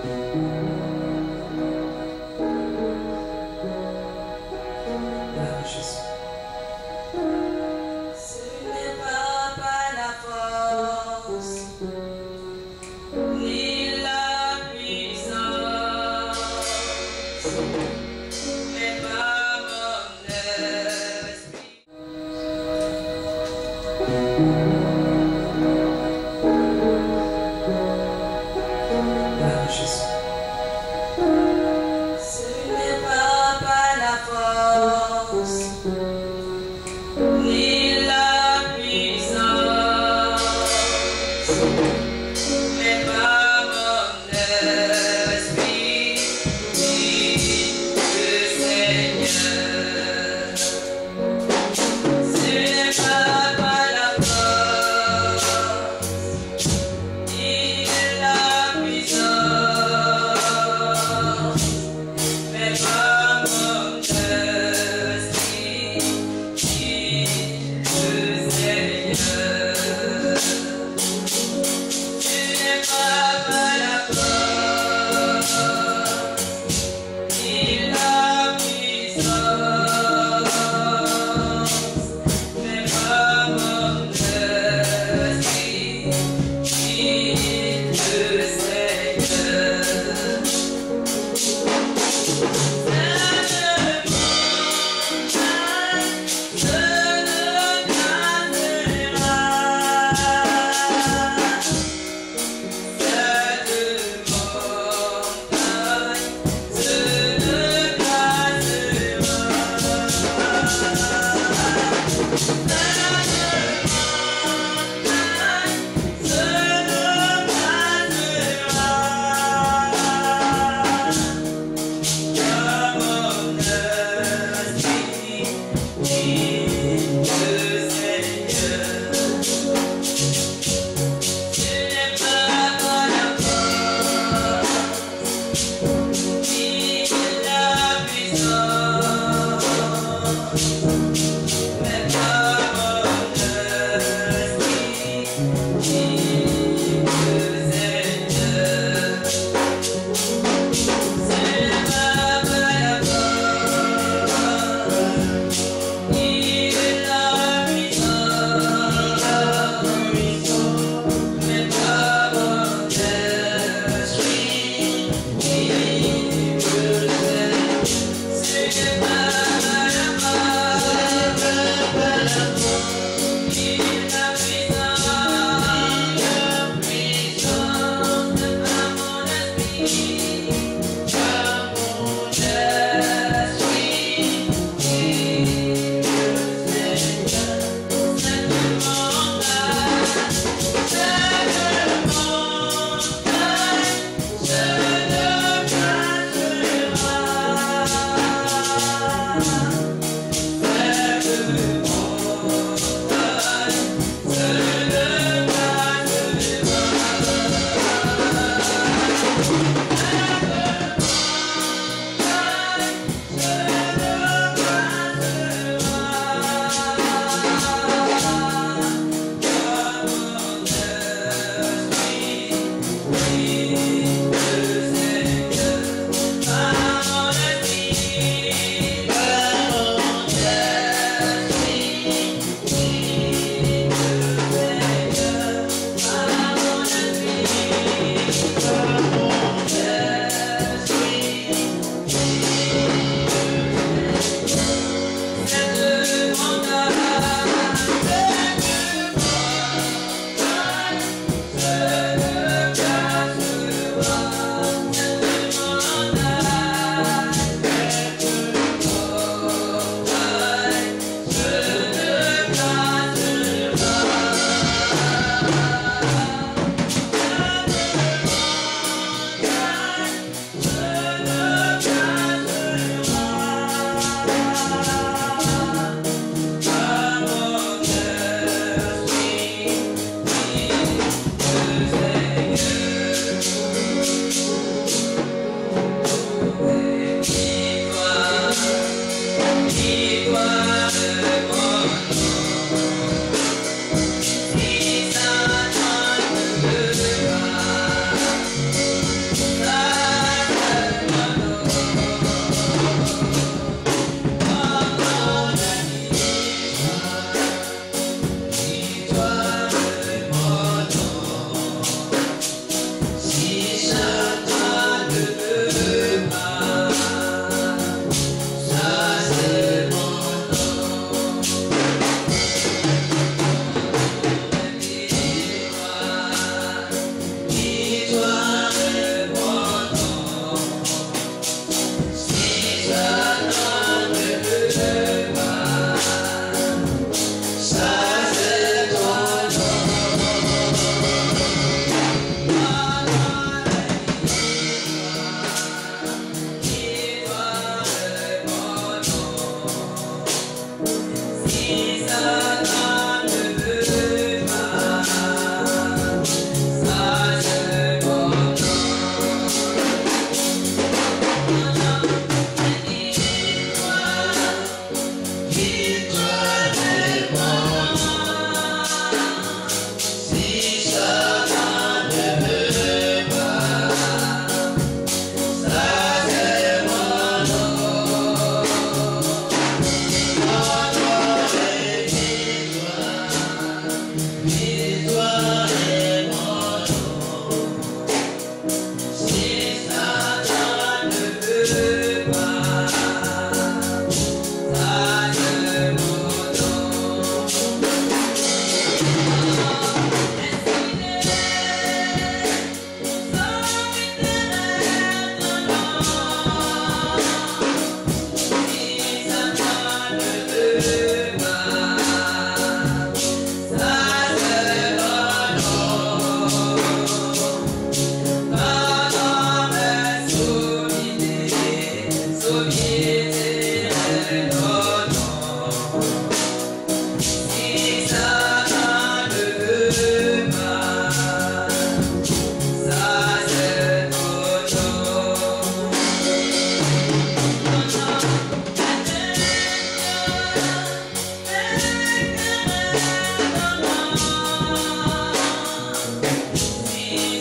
Voilà, Jésus. Ce n'est pas par la force ni la puissance, mais par mon esprit. Voilà, Jésus.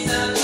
Ça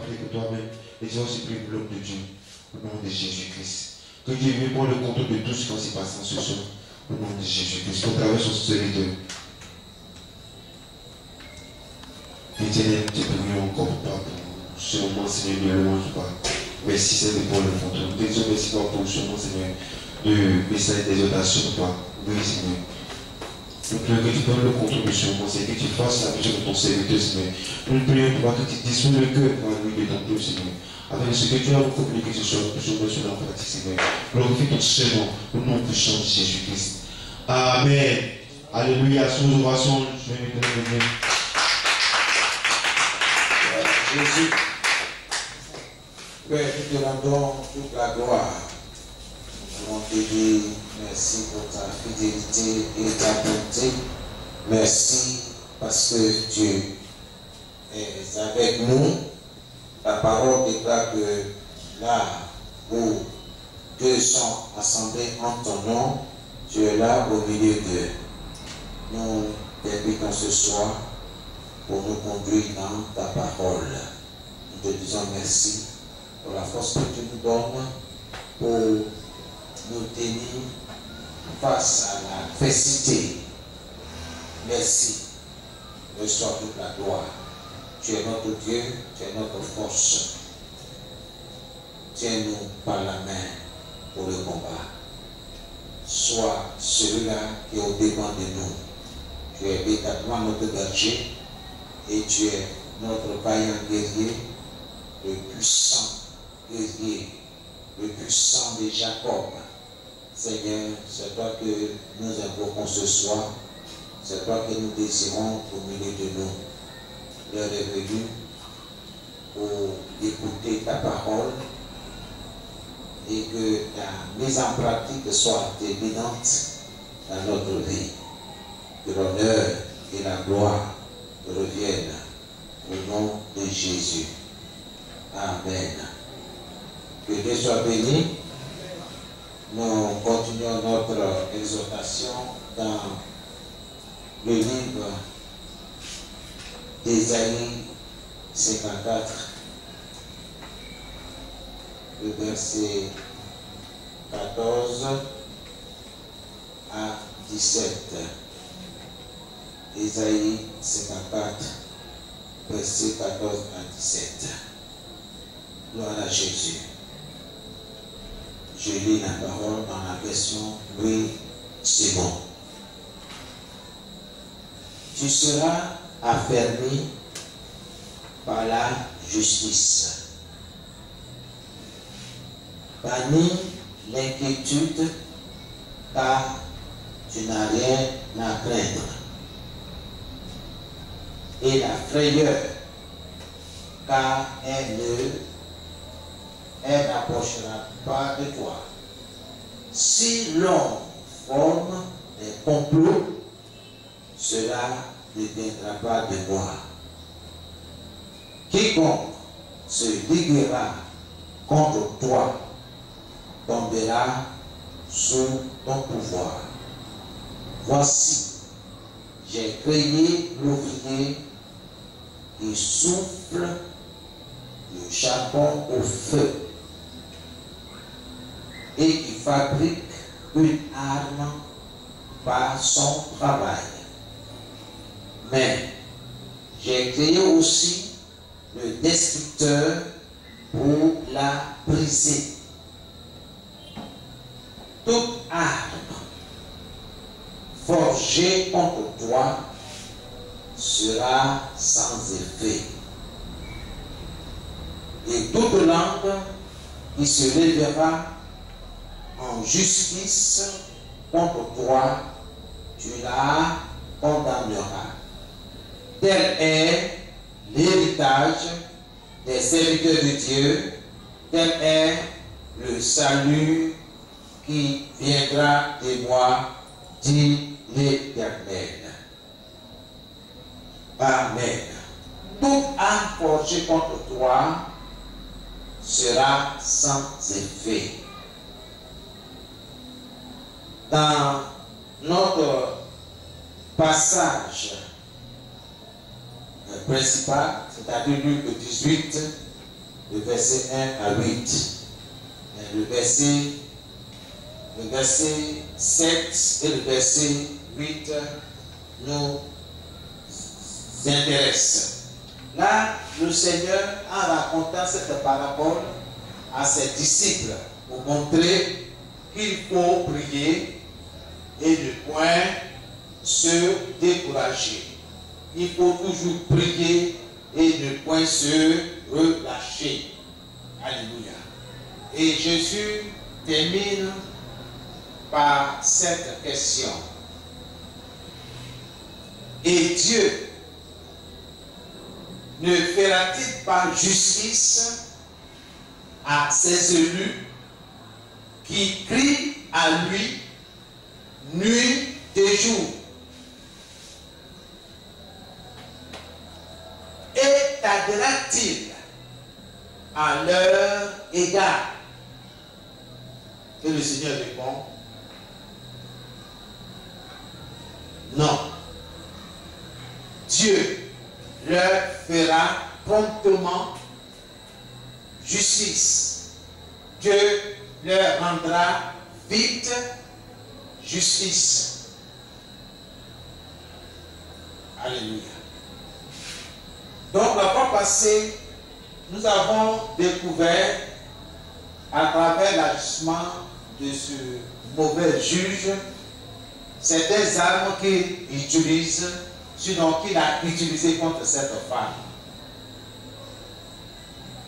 prier pour toi-même, et tu vas aussi prier pour l'homme de Dieu, au nom de Jésus-Christ. Que Dieu vienne prendre le contrôle de tout ce qui s'est passé en ce soir, au nom de Jésus-Christ, qu'on traverse son serviteur. Éternel, nous te prions encore pas pour ce moment, Seigneur, de louange, pas. Merci, Seigneur, pour le contrôle. Nous te disons merci pour ce moment, Seigneur, de message d'exhortation, pas. Oui, Seigneur. Nous prions que tu donnes le contrôle de ce moment, Seigneur, que tu fasses la vision de ton serviteur, Seigneur. Nous prions pour que tu disposes le cœur pour la nuit de ton peuple, Seigneur. Avec ce que tu as communiqué ce soir, nous puissions mettre sur la pratique, Seigneur. Glorifie ton Seigneur, au nom puissant de Jésus-Christ. Amen. Alléluia. Sous oration, je vais maintenant venir. Jésus, Père, nous te rendons toute la gloire. Nous voulons te dire merci pour ta fidélité et ta bonté. Merci parce que tu es avec nous. La parole déclare que là où deux sont assemblés en ton nom, tu es là au milieu d'eux. Nous t'invitons ce soir pour nous conduire dans ta parole. Nous te disons merci pour la force que tu nous donnes pour nous tenir face à l'adversité. Merci. Reçois toute la gloire. Tu es notre Dieu, tu es notre force. Tiens-nous par la main pour le combat. Sois celui-là qui est au devant de nous. Tu es véritablement notre berger et tu es notre vaillant guerrier, le puissant guerrier, le puissant de Jacob. Seigneur, c'est toi que nous invoquons ce soir, c'est toi que nous désirons au milieu de nous. L'heure est venue pour écouter ta parole et que ta mise en pratique soit évidente dans notre vie. Que l'honneur et la gloire reviennent au nom de Jésus. Amen. Que Dieu soit béni. Nous continuons notre exhortation dans le livre d'Ésaïe 54, le verset 14 à 17. Ésaïe 54, verset 14 à 17. Gloire à Jésus. Je lis la parole dans la version Louis Simon. Tu seras affermi par la justice. Bannis l'inquiétude, car tu n'as rien à craindre. Et la frayeur, car elle n'approchera pas de toi. Si l'on forme des complots, cela ne viendra pas de moi. Quiconque se liguera contre toi tombera sous ton pouvoir. Voici, j'ai créé l'ouvrier qui souffle le charbon au feu et qui fabrique une arme par son travail. Mais j'ai créé aussi le destructeur pour la briser. Toute arme forgée contre toi sera sans effet. Et toute langue qui se lèvera en justice contre toi, tu la condamneras. Tel est l'héritage des serviteurs de Dieu, tel est le salut qui viendra de moi, dit l'Éternel. Amen. Toute arme forgée contre toi sera sans effet. Dans notre passage principal, c'est-à-dire Luc 18, le verset 1 à 8. Le verset 7 et le verset 8 nous intéressent. Là, le Seigneur, en racontant cette parabole à ses disciples, pour montrer qu'il faut prier et ne point se décourager. Il faut toujours prier et ne point se relâcher. Alléluia. Et Jésus termine par cette question. Et Dieu ne fera-t-il pas justice à ses élus qui crient à lui nuit et jour? Et tardera-t-il à leur égard? Et le Seigneur répond, non. Dieu leur fera promptement justice. Dieu leur rendra vite justice. Alléluia. Donc la fois passée, nous avons découvert à travers l'agissement de ce mauvais juge certaines armes qu'il utilise, sinon qu'il a utilisé contre cette femme.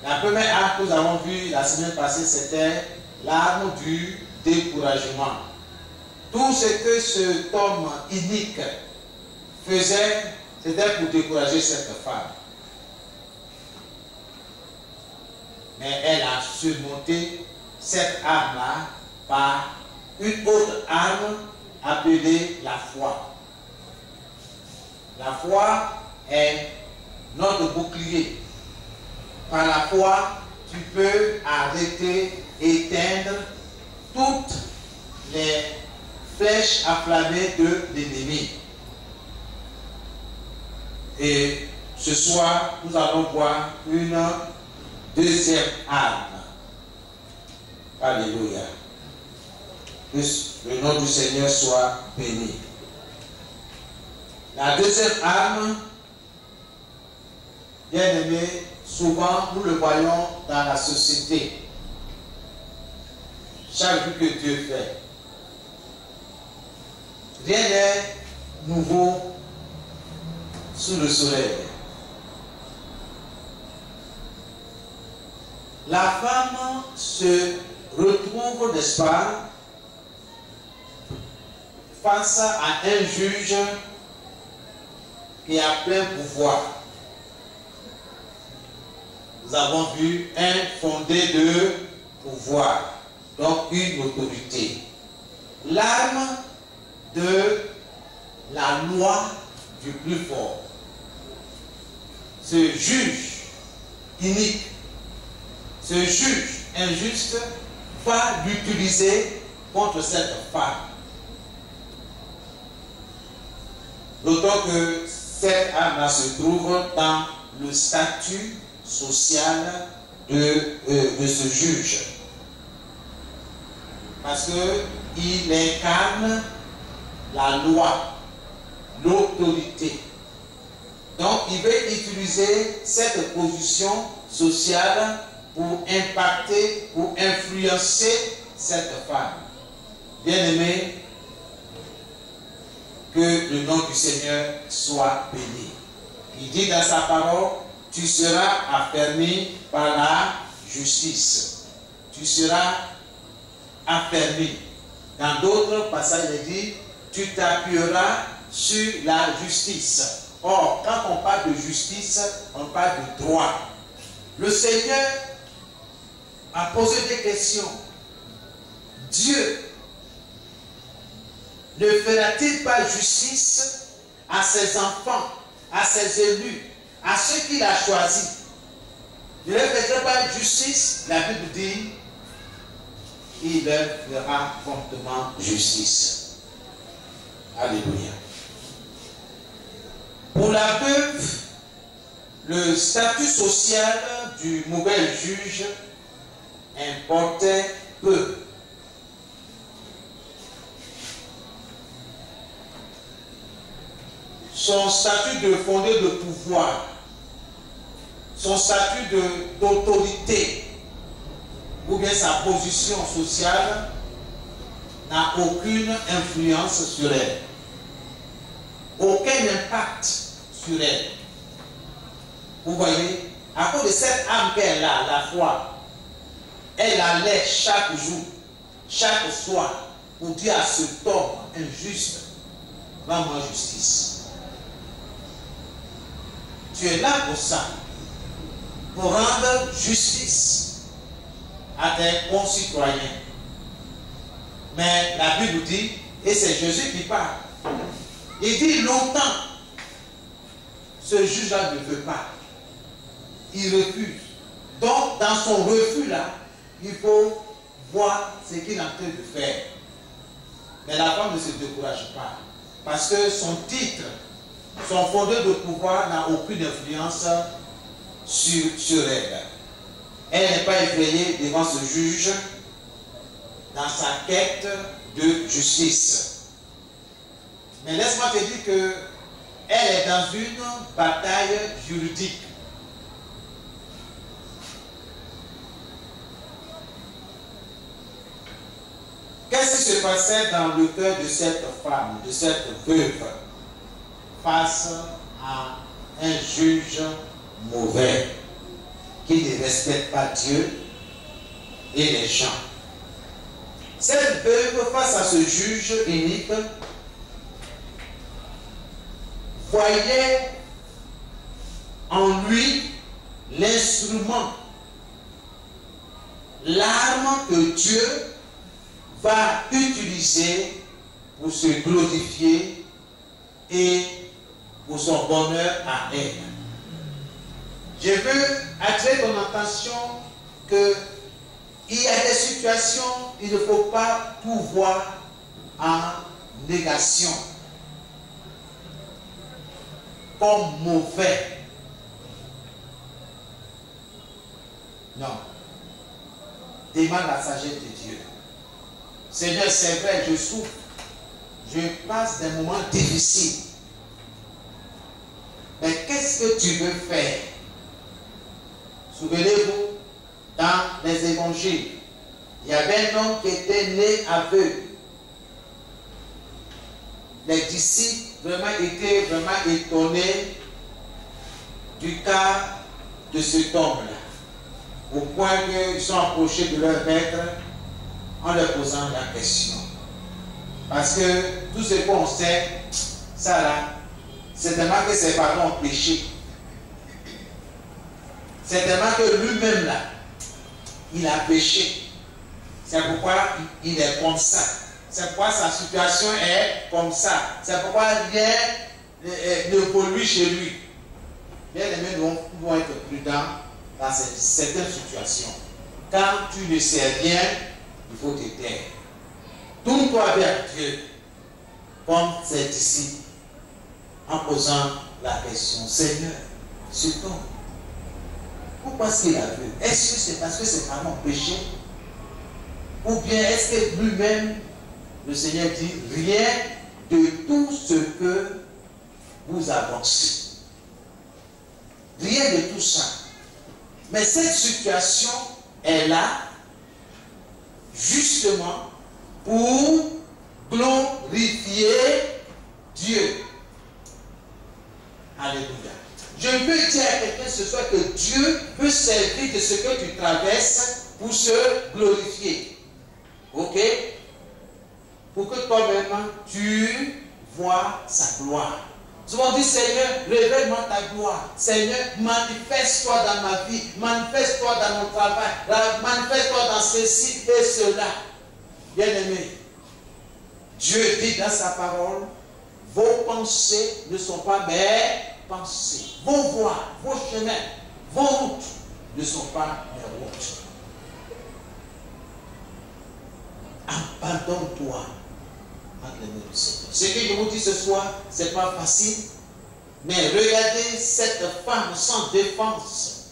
La première arme que nous avons vue la semaine passée, c'était l'arme du découragement. Tout ce que cet homme inique faisait, c'était pour décourager cette femme. Mais elle a surmonté cette arme-là par une autre arme appelée la foi. La foi est notre bouclier. Par la foi, tu peux arrêter, éteindre toutes les flèches enflammées de l'ennemi. Et ce soir, nous allons voir une deuxième arme. Alléluia. Que le nom du Seigneur soit béni. La deuxième arme, bien aimé, souvent nous le voyons dans la société. Chaque jour que Dieu fait, rien n'est nouveau sous le soleil. La femme se retrouve, n'est-ce pas, face à un juge qui a plein pouvoir. Nous avons vu un fondé de pouvoir, donc une autorité. L'arme de la loi du plus fort. Ce juge inique, ce juge injuste va l'utiliser contre cette femme. D'autant que cette arme se trouve dans le statut social de ce juge. Parce qu'il incarne la loi, l'autorité. Donc il veut utiliser cette position sociale pour impacter, pour influencer cette femme. Bien-aimé, que le nom du Seigneur soit béni. Il dit dans sa parole, tu seras affermi par la justice. Tu seras affermi. Dans d'autres passages, il dit, tu t'appuieras sur la justice. Or, quand on parle de justice, on parle de droit. Le Seigneur a posé des questions. Dieu ne fera-t-il pas justice à ses enfants, à ses élus, à ceux qu'il a choisis? Ne leur fera pas justice? La Bible dit, il leur fera promptement justice. Alléluia. Pour la veuve, le statut social du mauvais juge importait peu. Son statut de fondé de pouvoir, son statut d'autorité, ou bien sa position sociale n'a aucune influence sur elle, aucun impact sur elle. Vous voyez, à cause de cette âme qu'elle a, la foi, elle allait chaque jour, chaque soir, pour dire à cet homme injuste, rends-moi justice. Tu es là pour ça, pour rendre justice à tes concitoyens. Mais la Bible dit, et c'est Jésus qui parle, il dit longtemps, ce juge-là ne veut pas. Il refuse. Donc, dans son refus-là, il faut voir ce qu'il est en train de faire. Mais la femme ne se décourage pas. Parce que son titre, son fondé de pouvoir n'a aucune influence sur elle. Elle n'est pas effrayée devant ce juge dans sa quête de justice. Mais laisse-moi te dire qu'elle est dans une bataille juridique. Qu'est-ce qui se passait dans le cœur de cette femme, de cette veuve, face à un juge mauvais qui ne respecte pas Dieu et les gens? Cette veuve, face à ce juge inique, voyait en lui l'instrument, l'arme que Dieu va utiliser pour se glorifier et pour son bonheur à elle. Je veux attirer ton attention qu'il y a des situations, il ne faut pas tout voir en négation, comme mauvais. Non. Demande la sagesse de Dieu. Seigneur, c'est vrai, je souffre. Je passe des moments difficiles. Mais qu'est-ce que tu veux faire? Souvenez-vous, dans les évangiles, il y avait un homme qui était né aveugle. Les disciples étaient vraiment étonnés du cas de cet homme-là, au point qu'ils sont approchés de leur maître en leur posant la question. Parce que tout ce qu'on sait, ça là, c'est tellement que ses parents ont péché. C'est tellement que lui-même là, il a péché. C'est pourquoi il est comme ça. C'est pourquoi sa situation est comme ça. C'est pourquoi rien ne pollue chez lui. Bien aimés, nous devons être prudents dans certaines situations. Quand tu ne sais rien, il faut te taire. Tourne-toi vers Dieu, comme ses disciples, en posant la question: Seigneur, cet homme, pourquoi est-ce qu'il a vu? Est-ce que c'est parce que ses parents ont péché? Ou bien est-ce que lui-même, le Seigneur dit, rien de tout ce que vous avancez? Rien de tout ça. Mais cette situation est là justement pour glorifier Dieu. Alléluia. Je veux dire à quelqu'un ce soir que Dieu peut servir de ce que tu traverses pour se glorifier. Ok? Pour que toi-même tu vois sa gloire. Souvent on dit: Seigneur, révèle-moi ta gloire. Seigneur, manifeste-toi dans ma vie, manifeste-toi dans mon travail, manifeste-toi dans ceci et cela. Bien-aimé, Dieu dit dans sa parole: vos pensées ne sont pas mes pensées. Vos voies, vos chemins, vos routes ne sont pas mes routes. Abandonne-toi entre les mains du Seigneur. Ce que je vous dis ce soir, ce n'est pas facile. Mais regardez cette femme sans défense.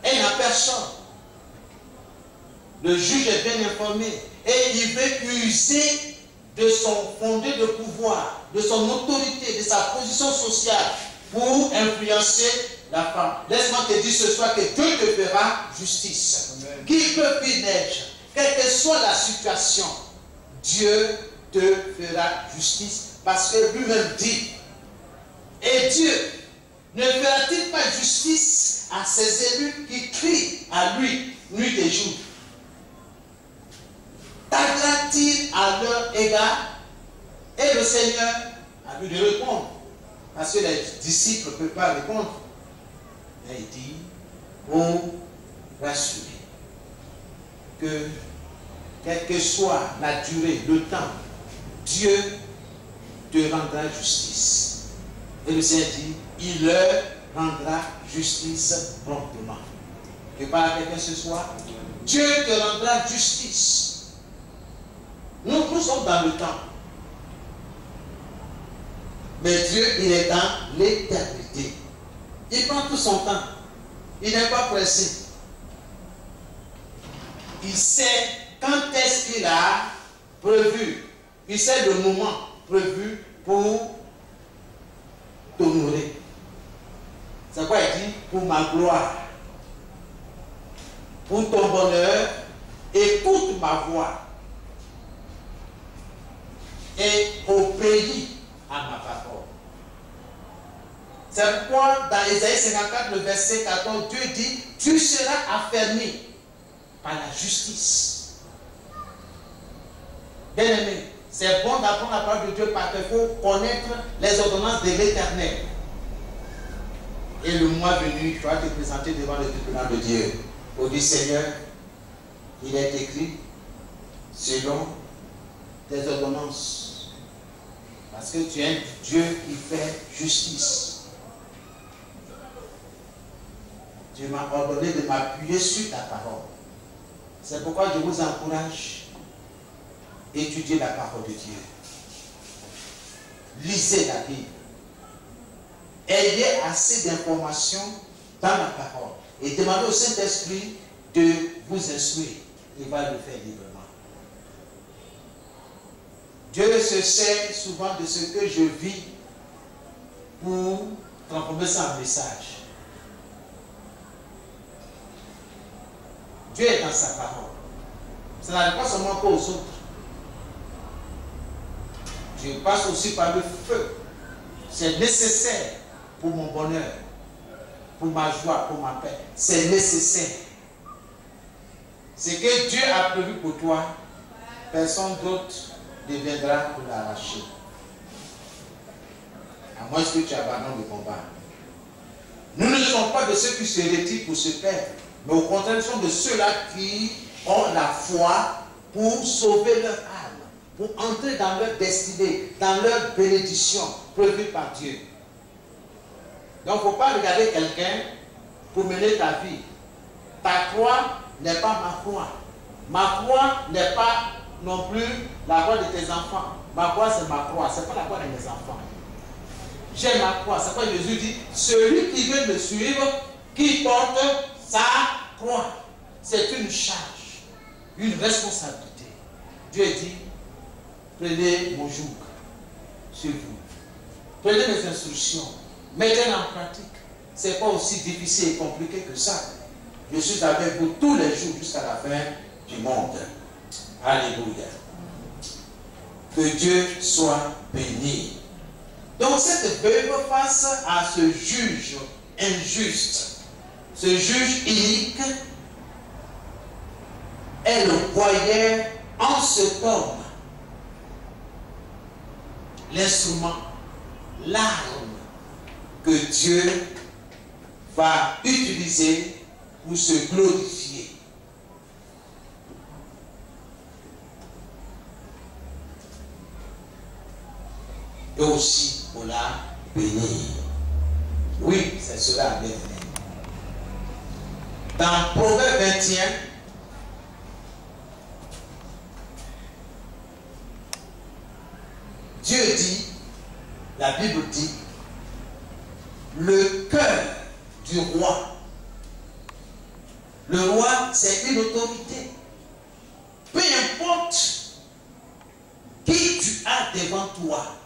Elle n'a personne. Le juge est bien informé et il veut user de son fondé de pouvoir, de son autorité, de sa position sociale pour influencer la femme. Laisse-moi te dire ce soir que Dieu te fera justice. Amen. Qui peut puis-je, quelle que soit la situation, Dieu te fera justice parce que lui-même dit, et Dieu ne fera-t-il pas justice à ses élus qui crient à lui nuit et jour? Tardera-t-il à leur égard? Et le Seigneur a lui de répondre. Parce que les disciples ne peuvent pas répondre. Mais il dit, pour rassurer, que quelle que soit la durée, le temps, Dieu te rendra justice. Et le Seigneur dit, il leur rendra justice promptement. Je parle à quelqu'un ce soir. Dieu te rendra justice. Nous sommes dans le temps. Mais Dieu, il est dans l'éternité. Il prend tout son temps. Il n'est pas pressé. Il sait quand est-ce qu'il a prévu. Il sait le moment prévu pour t'honorer. C'est quoi il dit? Pour ma gloire. Pour ton bonheur. Écoute ma voix. Et obéis à ma parole. C'est pourquoi dans Ésaïe 54, le verset 14, Dieu dit, tu seras affermi par la justice. Bien aimé, c'est bon d'apprendre la parole de Dieu parce qu'il faut connaître les ordonnances de l'Éternel. Et le mois venu, tu vas te présenter devant le tribunal de Dieu. Pour dire, Seigneur, il est écrit selon tes ordonnances. Parce que tu es un Dieu qui fait justice. Tu m'as ordonné de m'appuyer sur ta parole. C'est pourquoi je vous encourage à étudier la parole de Dieu. Lisez la Bible. Ayez assez d'informations dans la parole. Et demandez au Saint-Esprit de vous instruire. Il va le faire librement. Dieu se sert souvent de ce que je vis pour transformer ça en message. Dieu est dans sa parole. Ça n'arrive pas seulement pour aux autres. Je passe aussi par le feu. C'est nécessaire pour mon bonheur, pour ma joie, pour ma paix. C'est nécessaire. Ce que Dieu a prévu pour toi, personne d'autre ne viendra pour l'arracher. À moins que tu abandonnes le combat. Nous ne sommes pas de ceux qui se retirent pour se perdre, mais au contraire, nous sommes de ceux-là qui ont la foi pour sauver leur âme, pour entrer dans leur destinée, dans leur bénédiction prévue par Dieu. Donc, il ne faut pas regarder quelqu'un pour mener ta vie. Ta croix n'est pas ma croix. Ma croix n'est pas non plus la croix de tes enfants. Ma croix, c'est ma croix. Ce n'est pas la croix de mes enfants. J'ai ma croix. C'est pourquoi Jésus dit, celui qui veut me suivre, qui porte sa croix. C'est une charge, une responsabilité. Dieu dit, prenez mon joug sur vous. Prenez mes instructions. Mettez-les en pratique. Ce n'est pas aussi difficile et compliqué que ça. Je suis avec vous tous les jours jusqu'à la fin du monde. Alléluia. Que Dieu soit béni. Donc cette veuve face à ce juge injuste, ce juge inique, elle voyait en cet homme l'instrument, l'arme que Dieu va utiliser pour se glorifier. Et aussi pour la bénir. Oui, c'est cela, bien aimé. Dans Proverbe 21, Dieu dit, la Bible dit, le cœur du roi Le roi, c'est une autorité. Peu importe qui tu as devant toi.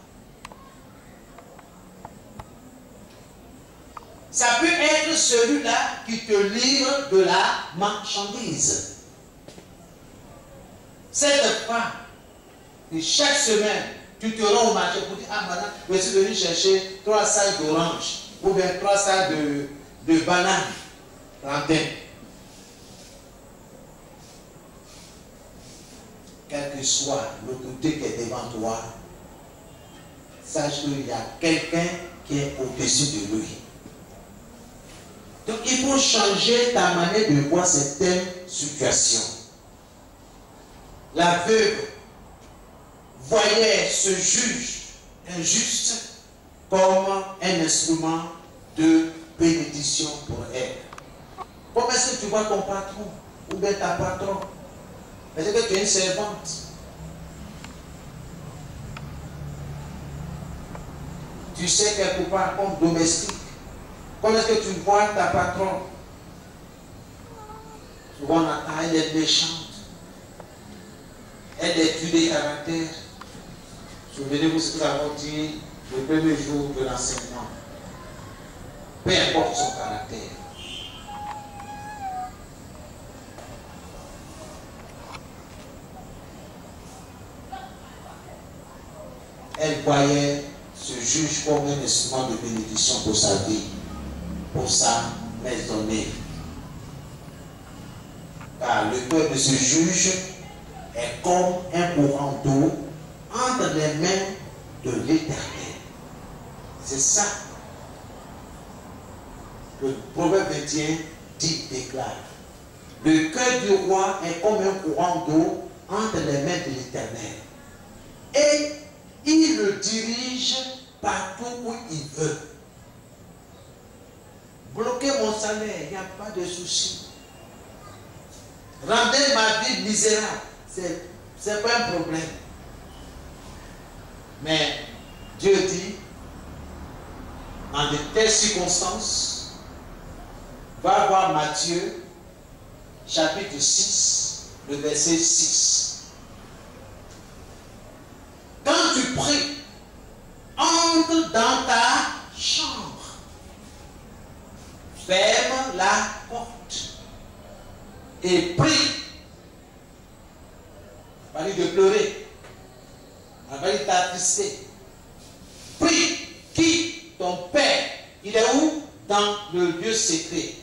Ça peut être celui-là qui te livre de la marchandise. Cette femme, et chaque semaine, tu te rends au marché pour dire, ah madame, je suis venu chercher 3 sacs d'orange ou bien 3 sacs de bananes. Plantain. Quelle que soit l'autorité qui est devant toi, sache qu'il y a quelqu'un qui est au-dessus de lui. Donc il faut changer ta manière de voir certaines situations. La veuve voyait ce juge injuste comme un instrument de bénédiction pour elle. Comment est-ce que tu vois ton patron ou bien ta patronne? Est-ce que tu es une servante? Tu sais quelque part comme domestique. Comment est-ce que tu vois ta patronne? Souvent on entend, elle est méchante. Elle est dure de caractère. Souvenez-vous ce que nous avons dit le premier jour de l'enseignement. Peu importe son caractère. Elle voyait ce juge comme un instrument de bénédiction pour sa vie, pour sa maisonnée. Car le cœur de ce juge est comme un courant d'eau entre les mains de l'Éternel. C'est ça que le Proverbe 21 dit, déclare. Le cœur du roi est comme un courant d'eau entre les mains de l'Éternel. Et il le dirige partout où il veut. Bloquer mon salaire, il n'y a pas de souci. Rendez ma vie misérable, c'est pas un problème. Mais Dieu dit, en de telles circonstances, va voir Matthieu, chapitre 6, le verset 6. Quand tu pries, entre dans ta chambre. Ferme la porte. Et prie. Pas dit de pleurer. Pas dit d'attrister. Prie. Qui? Ton Père. Il est où? Dans le lieu secret.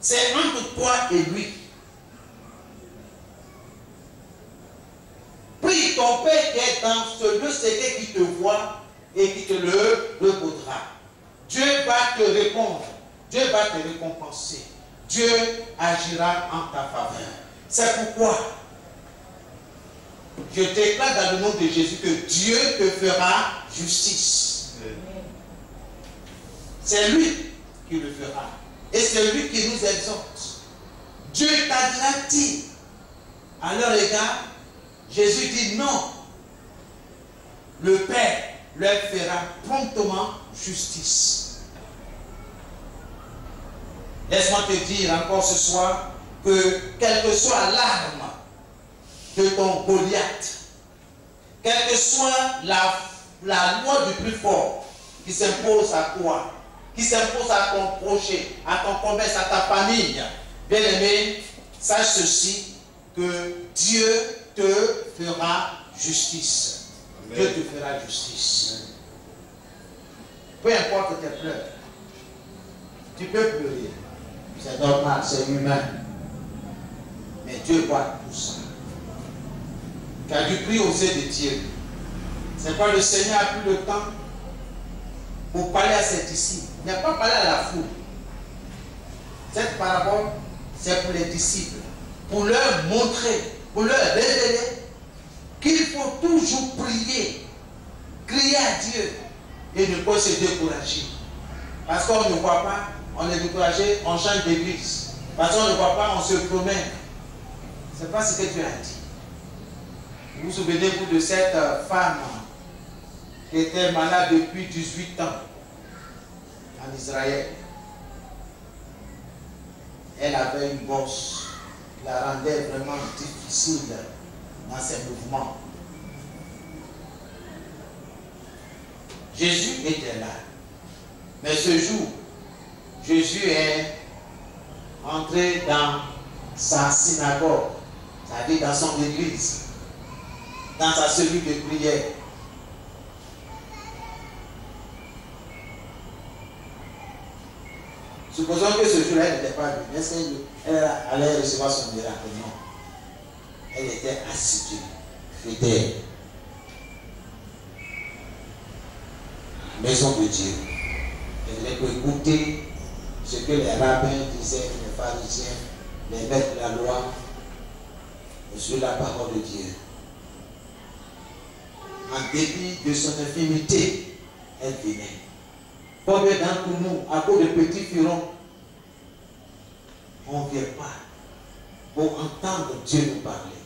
C'est entre toi et lui. Prie ton Père qui est dans ce lieu secret qui te voit et qui te le répondra. Dieu va te répondre. Dieu va te récompenser. Dieu agira en ta faveur. C'est pourquoi je déclare dans le nom de Jésus que Dieu te fera justice. C'est lui qui le fera. Et c'est lui qui nous exhorte. Dieu t'a déjà dit à leur égard. Jésus dit non. Le Père leur fera promptement justice. Laisse-moi te dire encore ce soir que quelle que soit l'arme de ton Goliath, quelle que soit la loi du plus fort qui s'impose à toi, qui s'impose à ton projet, à ton commerce, à ta famille, bien aimé, sache ceci, que Dieu te fera justice. Amen. Dieu te fera justice. Peu importe tes pleurs, tu peux pleurer. C'est normal, c'est humain. Mais Dieu voit tout ça. Tu as dû prier aux yeux de Dieu. C'est quoi le Seigneur a pris le temps pour parler à ses disciples. Il n'a pas parlé à la foule. Cette parabole, c'est pour les disciples. Pour leur montrer, pour leur révéler qu'il faut toujours prier, crier à Dieu et ne pas se décourager. Parce qu'on ne voit pas, on est découragé, on change d'église. Parce qu'on ne voit pas, on se promène. Ce n'est pas ce que Dieu a dit. Vous vous souvenez-vous de cette femme qui était malade depuis 18 ans en Israël? elle avait une bosse qui la rendait vraiment difficile dans ses mouvements. Jésus était là. Mais ce jour, Jésus est entré dans sa synagogue, c'est-à-dire dans son église, dans sa cellule de prière. Supposons que ce jour-là, elle n'était pas venue. Est-ce qu'elle allait recevoir son miracle? Non. Elle était assidue, fidèle. Maison de Dieu. Elle venait pour écouter ce que les rabbins disaient, les pharisiens, les maîtres de la loi, sur la parole de Dieu. En dépit de son infimité, elle venait. Combien d'entre nous, à cause de petits furons, on ne vient pas pour entendre Dieu nous parler.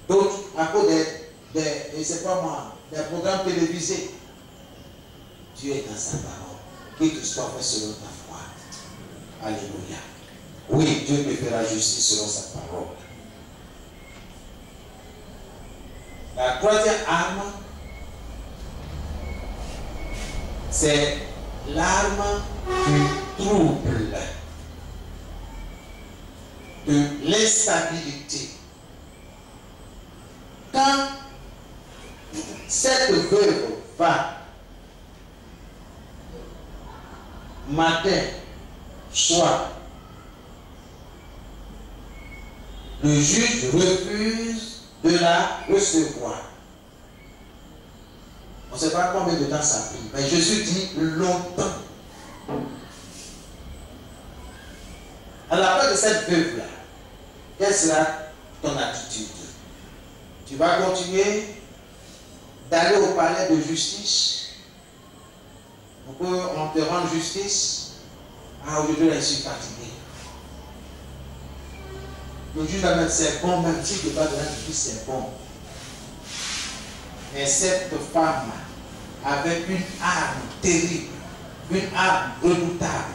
D'autres, à cause des programmes télévisés, Dieu est dans sa parole. Qu'il te soit fait selon ta foi. Alléluia. Oui, Dieu te fera justice selon sa parole. La troisième arme, c'est l'arme du trouble, de l'instabilité. Quand cette veuve va matin, soir, le juge refuse de la recevoir. On ne sait pas combien de temps ça a pris, mais Jésus dit longtemps. À la fin de cette veuve-là, quelle sera ton attitude? Tu vas continuer d'aller au palais de justice pour qu'on te rende justice? Ah, aujourd'hui, je suis fatigué. Le juge va dire c'est bon, même si tu ne vas pas donner justice, c'est bon. Mais cette femme avait une arme terrible, une arme redoutable,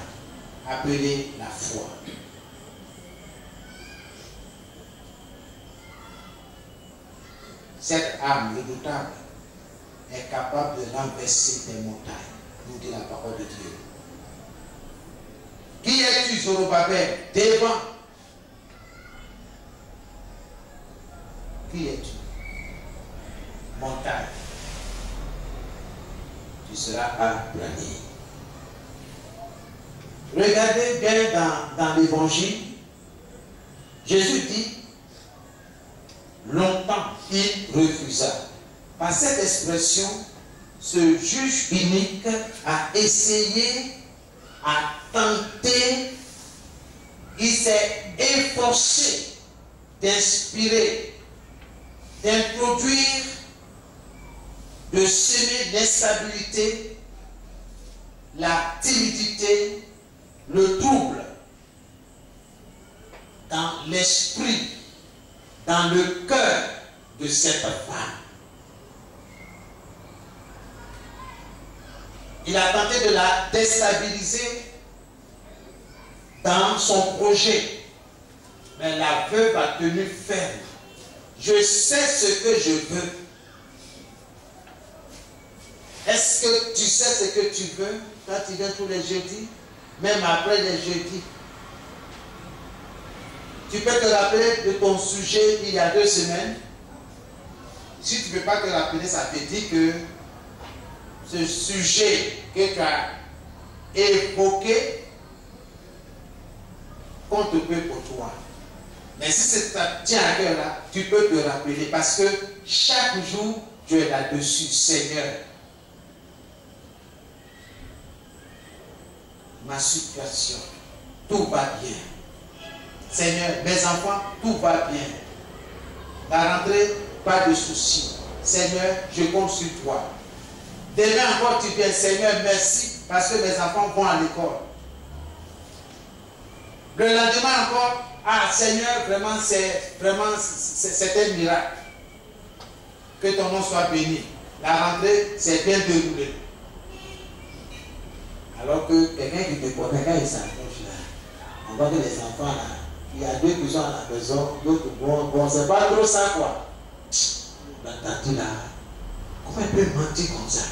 appelée la foi. Cette arme redoutable est capable de renverser des montagnes, nous dit la parole de Dieu. Qui es-tu, Zorobabel? Devant. Qui es-tu? Montagne. Tu seras aplani. Regardez bien dans l'évangile. Jésus dit, longtemps il refusa. Par cette expression, ce juge unique a essayé, a tenté, il s'est efforcé d'inspirer, d'introduire, de semer l'instabilité, la timidité, le trouble dans l'esprit, dans le cœur de cette femme. Il a tenté de la déstabiliser dans son projet, mais la veuve a tenu ferme. Je sais ce que je veux. Est-ce que tu sais ce que tu veux quand tu viens tous les jeudis, même après les jeudis? Tu peux te rappeler de ton sujet il y a 2 semaines. Si tu ne peux pas te rappeler, ça te dit que ce sujet que tu as évoqué compte peu pour toi. Mais si ça tient à cœur là, tu peux te rappeler parce que chaque jour, tu es là-dessus. Seigneur, ma situation, tout va bien. Seigneur, mes enfants, tout va bien. La rentrée, pas de soucis. Seigneur, je compte sur toi. Demain encore, tu viens, Seigneur, merci, parce que mes enfants vont à l'école. Le lendemain encore, ah Seigneur, vraiment, c'est un miracle. Que ton nom soit béni. La rentrée, c'est bien déroulé. Alors que quelqu'un qui te connaît, quand il s'approche, On voit que les enfants là, il y a deux qui sont à la maison, l'autre bon, c'est pas trop ça quoi. La tante là, comment elle peut mentir comme ça?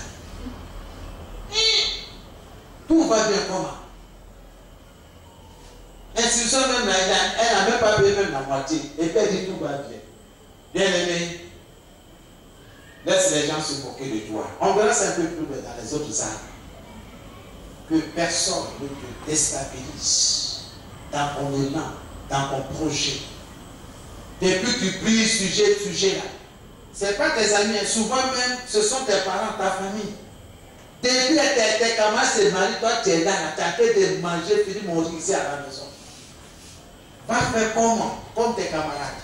Tout va bien comment? L'institution même là, elle n'a même pas payé même la moitié. Et puis elle dit tout va bien. Bien aimé, laisse les gens se moquer de toi. On verra ça un peu plus dans les autres arbres. Que personne ne te déstabilise dans ton élan, dans ton projet. Depuis que tu pries sujet là. Ce n'est pas tes amis, souvent même, ce sont tes parents, ta famille. Depuis que tes camarades se marient, toi tu es là, tu as fait de manger, fini mon riz ici à la maison. Va faire comment? Comme tes camarades.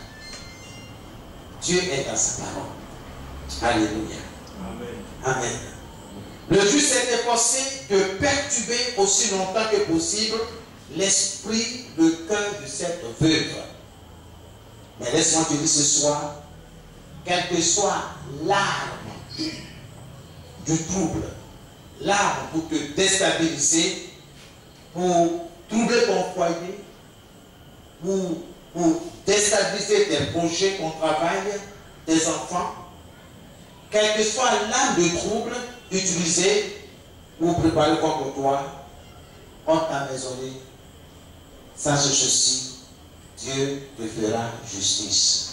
Dieu est dans sa parole. Alléluia. Amen. Amen. Le juge s'est efforcé de perturber aussi longtemps que possible l'esprit, le cœur de cette veuve. Mais laisse-moi te dire ce soir, quelle que soit l'arme du trouble, l'arme pour te déstabiliser, pour troubler ton foyer, pour déstabiliser tes projets, ton travail, tes enfants, quelle que soit l'arme de trouble utilisée pour préparer contre toi, contre ta maisonnée, sache ceci, Dieu te fera justice.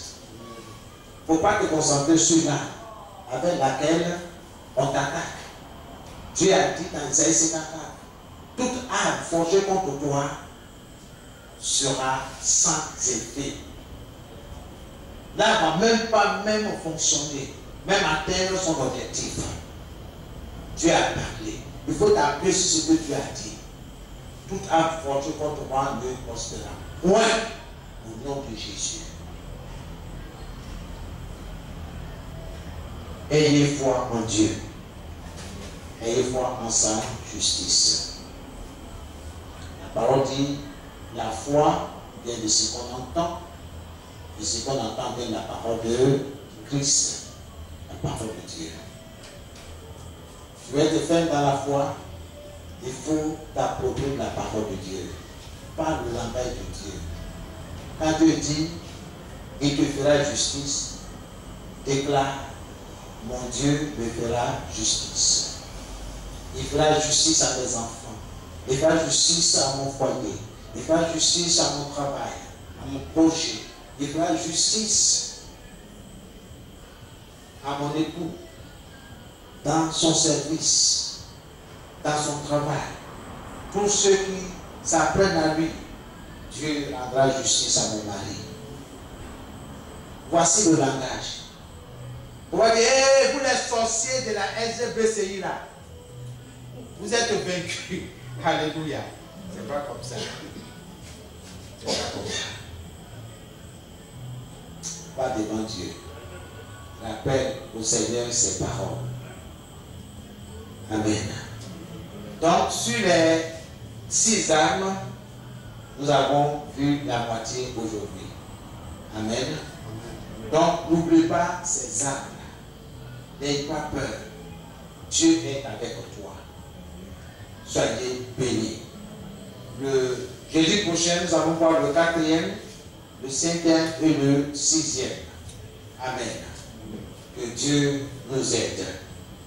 Il ne faut pas te concentrer sur l'arme avec laquelle on t'attaque. Dieu a dit dans Isaïe 54, toute arme forgée contre toi sera sans effet. L'arme ne va même pas fonctionner, même atteindre son objectif. Dieu a parlé. Il faut t'appuyer sur ce que Dieu a dit. Toute arme forgée contre moi ne prospérera. Point au nom de Jésus. Ayez foi en Dieu. Ayez foi en sa justice. La parole dit, la foi vient de ce qu'on entend. Et ce qu'on entend vient de la parole de Christ, la parole de Dieu. Tu veux être ferme dans la foi, il faut t'approprier la parole de Dieu. Pas le langage de Dieu. Quand Dieu dit, il te fera justice, déclare, mon Dieu me fera justice. Il fera justice à mes enfants. Il fera justice à mon foyer. Il fera justice à mon travail, à mon projet. Il fera justice à mon époux, dans son service, dans son travail. Tous ceux qui s'apprennent à lui, Dieu rendra justice à mon mari. Voici le langage. Vous voyez, vous les sorciers de la SGBCI là, vous êtes vaincus. Alléluia. C'est pas comme ça. C'est pas comme ça. Pas devant Dieu. Rappelle au Seigneur ses paroles. Amen. Donc, sur les 6 armes, nous avons vu la moitié aujourd'hui. Amen. Donc, n'oublie pas ces armes. N'ayez pas peur. Dieu est avec toi. Soyez bénis. Le jeudi prochain, nous allons voir le 4e, le 5e et le 6e. Amen. Que Dieu nous aide.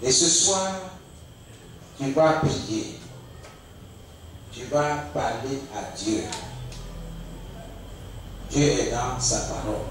Et ce soir, tu vas prier. Tu vas parler à Dieu. Dieu est dans sa parole.